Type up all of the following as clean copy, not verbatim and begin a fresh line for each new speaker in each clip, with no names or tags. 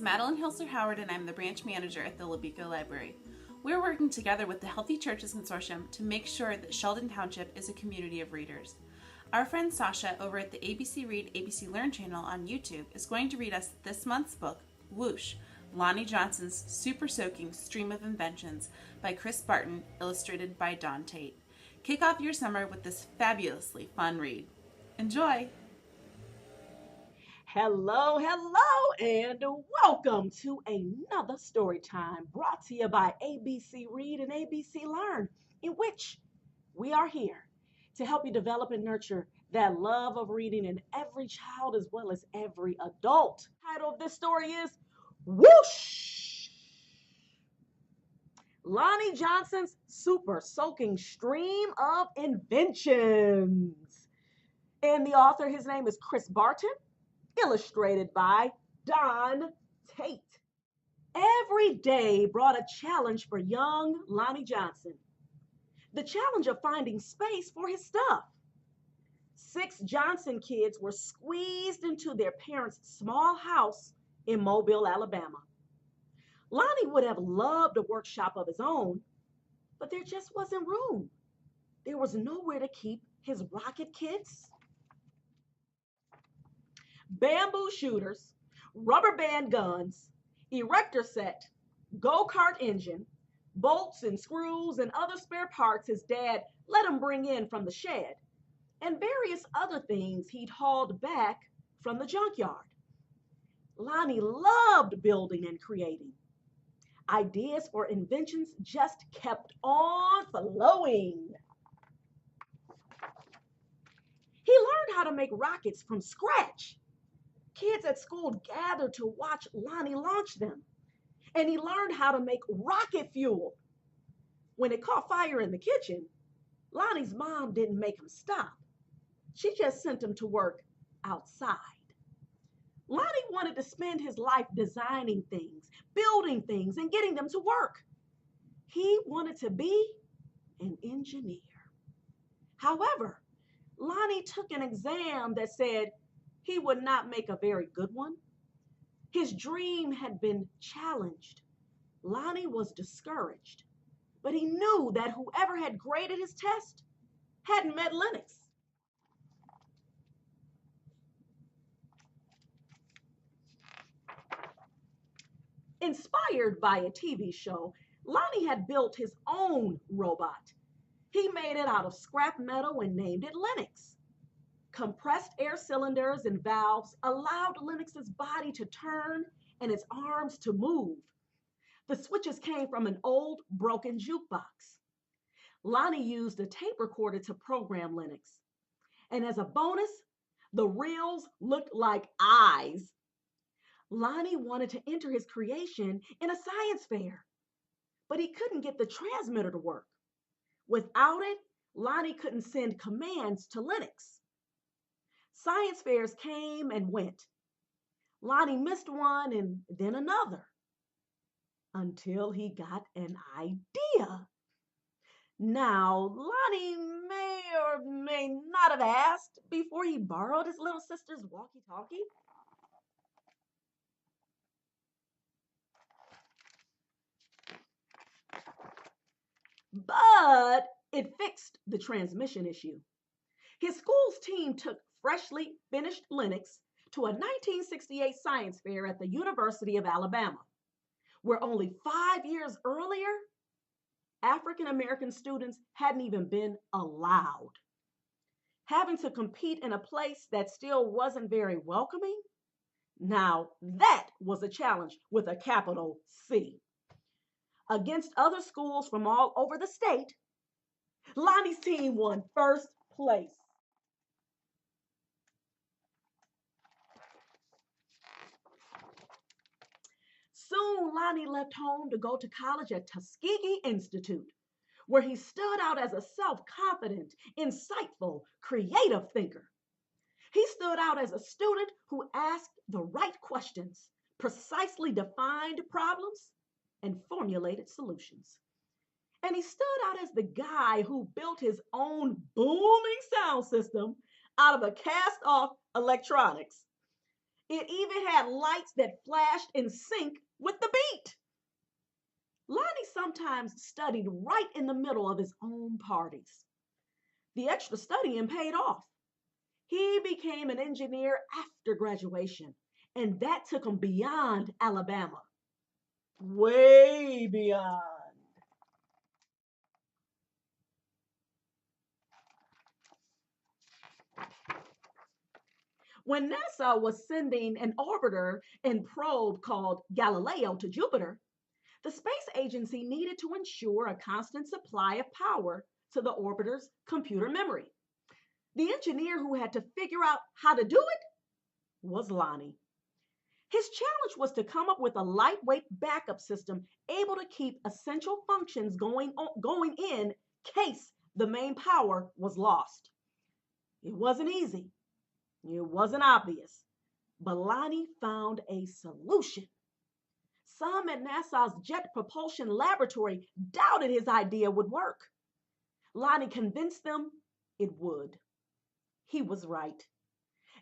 Madeline Hilser Howard, and I'm the branch manager at the Beaufort Library. We're working together with the Healthy Churches Consortium to make sure that Sheldon Township is a community of readers. Our friend Sasha over at the ABC Read, ABC Learn channel on YouTube is going to read us this month's book, Whoosh, Lonnie Johnson's Super Soaking Stream of Inventions by Chris Barton, illustrated by Don Tate. Kick off your summer with this fabulously fun read. Enjoy!
Hello, and welcome to another story time brought to you by ABC Read and ABC Learn, in which we are here to help you develop and nurture that love of reading in every child as well as every adult. The title of this story is Whoosh! Lonnie Johnson's Super Soaking Stream of Inventions. And the author, his name is Chris Barton. Illustrated by Don Tate. Every day brought a challenge for young Lonnie Johnson. The challenge of finding space for his stuff. 6 Johnson kids were squeezed into their parents' small house in Mobile, Alabama. Lonnie would have loved a workshop of his own, but there just wasn't room. There was nowhere to keep his rocket kits. Bamboo shooters, rubber band guns, erector set, go-kart engine, bolts and screws and other spare parts his dad let him bring in from the shed, and various other things he'd hauled back from the junkyard. Lonnie loved building and creating. Ideas for inventions just kept on flowing. He learned how to make rockets from scratch. Kids at school gathered to watch Lonnie launch them, and he learned how to make rocket fuel. When it caught fire in the kitchen, Lonnie's mom didn't make him stop. She just sent him to work outside. Lonnie wanted to spend his life designing things, building things, and getting them to work. He wanted to be an engineer. However, Lonnie took an exam that said he would not make a very good one. His dream had been challenged. Lonnie was discouraged, but he knew that whoever had graded his test hadn't met Linux. Inspired by a TV show, Lonnie had built his own robot. He made it out of scrap metal and named it Linux. Compressed air cylinders and valves allowed Linux's body to turn and its arms to move. The switches came from an old broken jukebox. Lonnie used a tape recorder to program Linux. And as a bonus, the reels looked like eyes. Lonnie wanted to enter his creation in a science fair, but he couldn't get the transmitter to work. Without it, Lonnie couldn't send commands to Linux. Science fairs came and went. Lonnie missed one and then another until he got an idea. Now, Lonnie may or may not have asked before he borrowed his little sister's walkie-talkie. But it fixed the transmission issue. His school's team took freshly finished Linux to a 1968 science fair at the University of Alabama, where only 5 years earlier, African American students hadn't even been allowed. Having to compete in a place that still wasn't very welcoming, now that was a challenge with a capital C. Against other schools from all over the state, Lonnie's team won first place. Soon, Lonnie left home to go to college at Tuskegee Institute, where he stood out as a self-confident, insightful, creative thinker. He stood out as a student who asked the right questions, precisely defined problems, and formulated solutions. And he stood out as the guy who built his own booming sound system out of a cast-off electronics. It even had lights that flashed in sync with the beat. Lonnie sometimes studied right in the middle of his own parties. The extra studying paid off. He became an engineer after graduation, and that took him beyond Alabama. Way beyond. When NASA was sending an orbiter and probe called Galileo to Jupiter, the space agency needed to ensure a constant supply of power to the orbiter's computer memory. The engineer who had to figure out how to do it was Lonnie. His challenge was to come up with a lightweight backup system able to keep essential functions going in case the main power was lost. It wasn't easy. It wasn't obvious. But Lonnie found a solution. Some at NASA's Jet Propulsion Laboratory doubted his idea would work. Lonnie convinced them it would. He was right.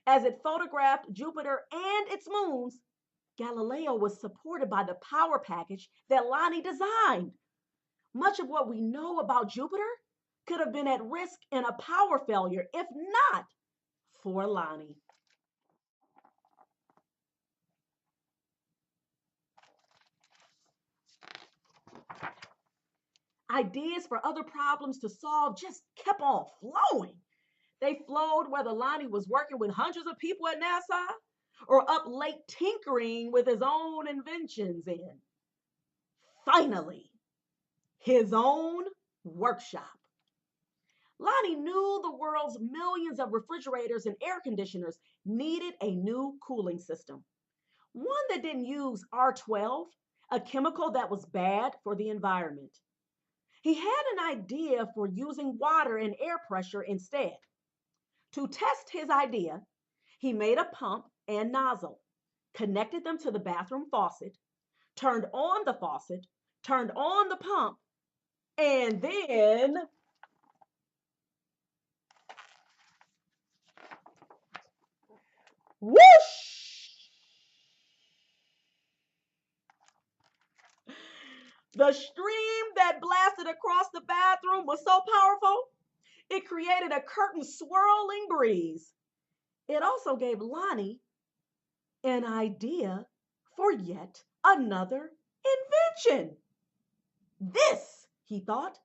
As it photographed Jupiter and its moons, Galileo was supported by the power package that Lonnie designed. Much of what we know about Jupiter could have been at risk in a power failure if not for Lonnie. Ideas for other problems to solve just kept on flowing. They flowed whether Lonnie was working with hundreds of people at NASA or up late tinkering with his own inventions in, finally, his own workshop. Lonnie knew the world's millions of refrigerators and air conditioners needed a new cooling system, one that didn't use R12, a chemical that was bad for the environment. He had an idea for using water and air pressure instead. To test his idea, he made a pump and nozzle, connected them to the bathroom faucet, turned on the faucet, turned on the pump, and then whoosh! The stream that blasted across the bathroom was so powerful, it created a curtain swirling breeze. It also gave Lonnie an idea for yet another invention. This, he thought,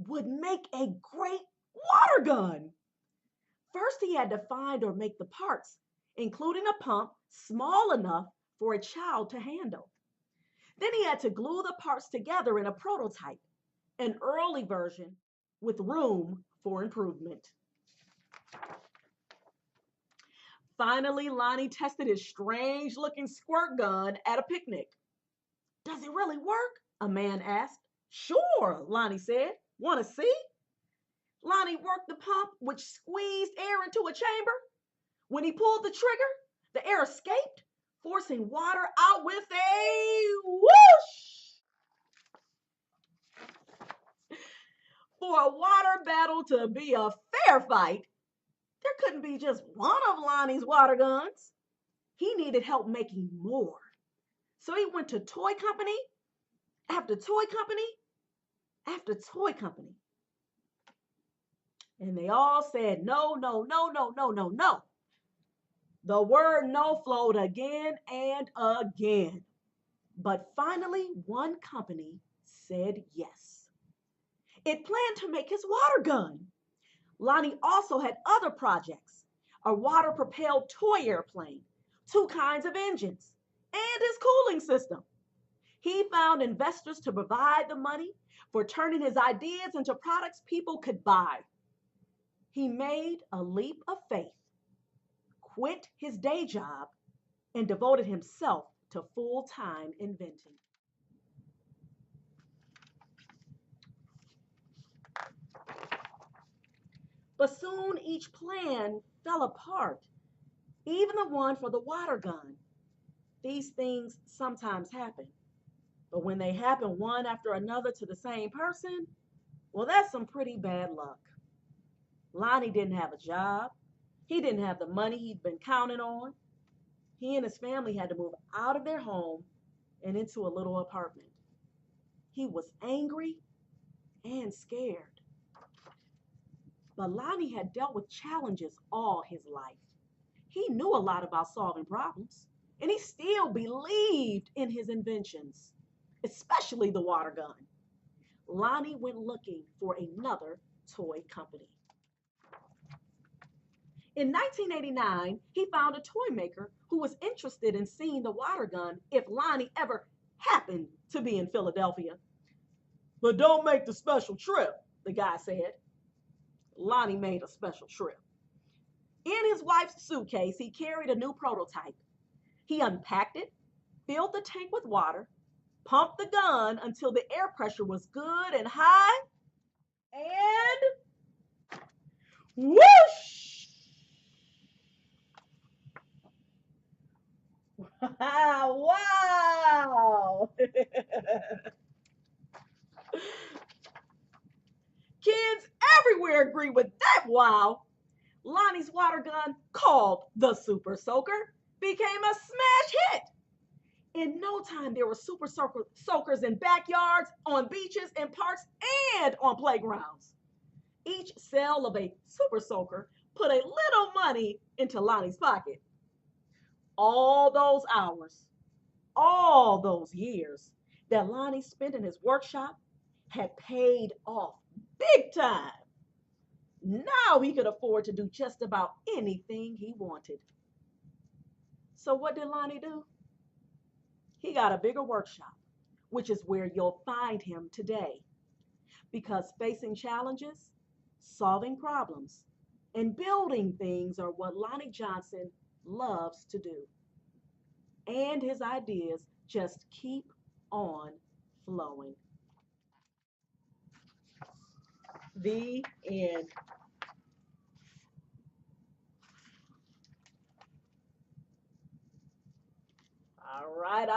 would make a great water gun. First, he had to find or make the parts, including a pump small enough for a child to handle. Then he had to glue the parts together in a prototype, an early version with room for improvement. Finally, Lonnie tested his strange looking squirt gun at a picnic. Does it really work? A man asked. Sure, Lonnie said. Want to see? Lonnie worked the pump, which squeezed air into a chamber. When he pulled the trigger, the air escaped, forcing water out with a whoosh. For a water battle to be a fair fight, there couldn't be just one of Lonnie's water guns. He needed help making more. So he went to toy company after toy company after toy company. And they all said, no, no, no, no, no, no, no. The word no flowed again and again. But finally, one company said yes. It planned to make his water gun. Lonnie also had other projects, a water-propelled toy airplane, two kinds of engines, and his cooling system. He found investors to provide the money for turning his ideas into products people could buy. He made a leap of faith, quit his day job, and devoted himself to full-time inventing. But soon each plan fell apart, even the one for the water gun. These things sometimes happen. But when they happen one after another to the same person, well, that's some pretty bad luck. Lonnie didn't have a job. He didn't have the money he'd been counting on. he and his family had to move out of their home and into a little apartment. He was angry and scared. But Lonnie had dealt with challenges all his life. He knew a lot about solving problems, and he still believed in his inventions, especially the water gun. Lonnie went looking for another toy company. In 1989, he found a toy maker who was interested in seeing the water gun if Lonnie ever happened to be in Philadelphia. "But don't make the special trip," the guy said. Lonnie made a special trip. In his wife's suitcase, he carried a new prototype. He unpacked it, filled the tank with water, pumped the gun until the air pressure was good and high, and whoosh! Wow! Kids everywhere agree with that wow. Lonnie's water gun, called the Super Soaker, became a smash hit. In no time, there were super soakers in backyards, on beaches, in parks, and on playgrounds. Each sale of a super soaker put a little money into Lonnie's pocket. All those hours, all those years that Lonnie spent in his workshop had paid off big time. Now he could afford to do just about anything he wanted. So what did Lonnie do? He got a bigger workshop, which is where you'll find him today. Because facing challenges, solving problems, and building things are what Lonnie Johnson loves to do. And his ideas just keep on flowing. The end. All right,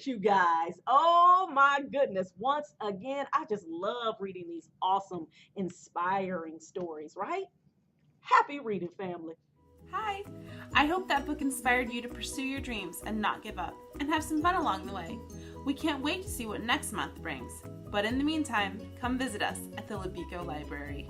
you guys. Oh my goodness. Once again, I just love reading these awesome, inspiring stories, right? Happy reading, family.
Hi! I hope that book inspired you to pursue your dreams and not give up, and have some fun along the way. We can't wait to see what next month brings. But in the meantime, come visit us at the Libico Library.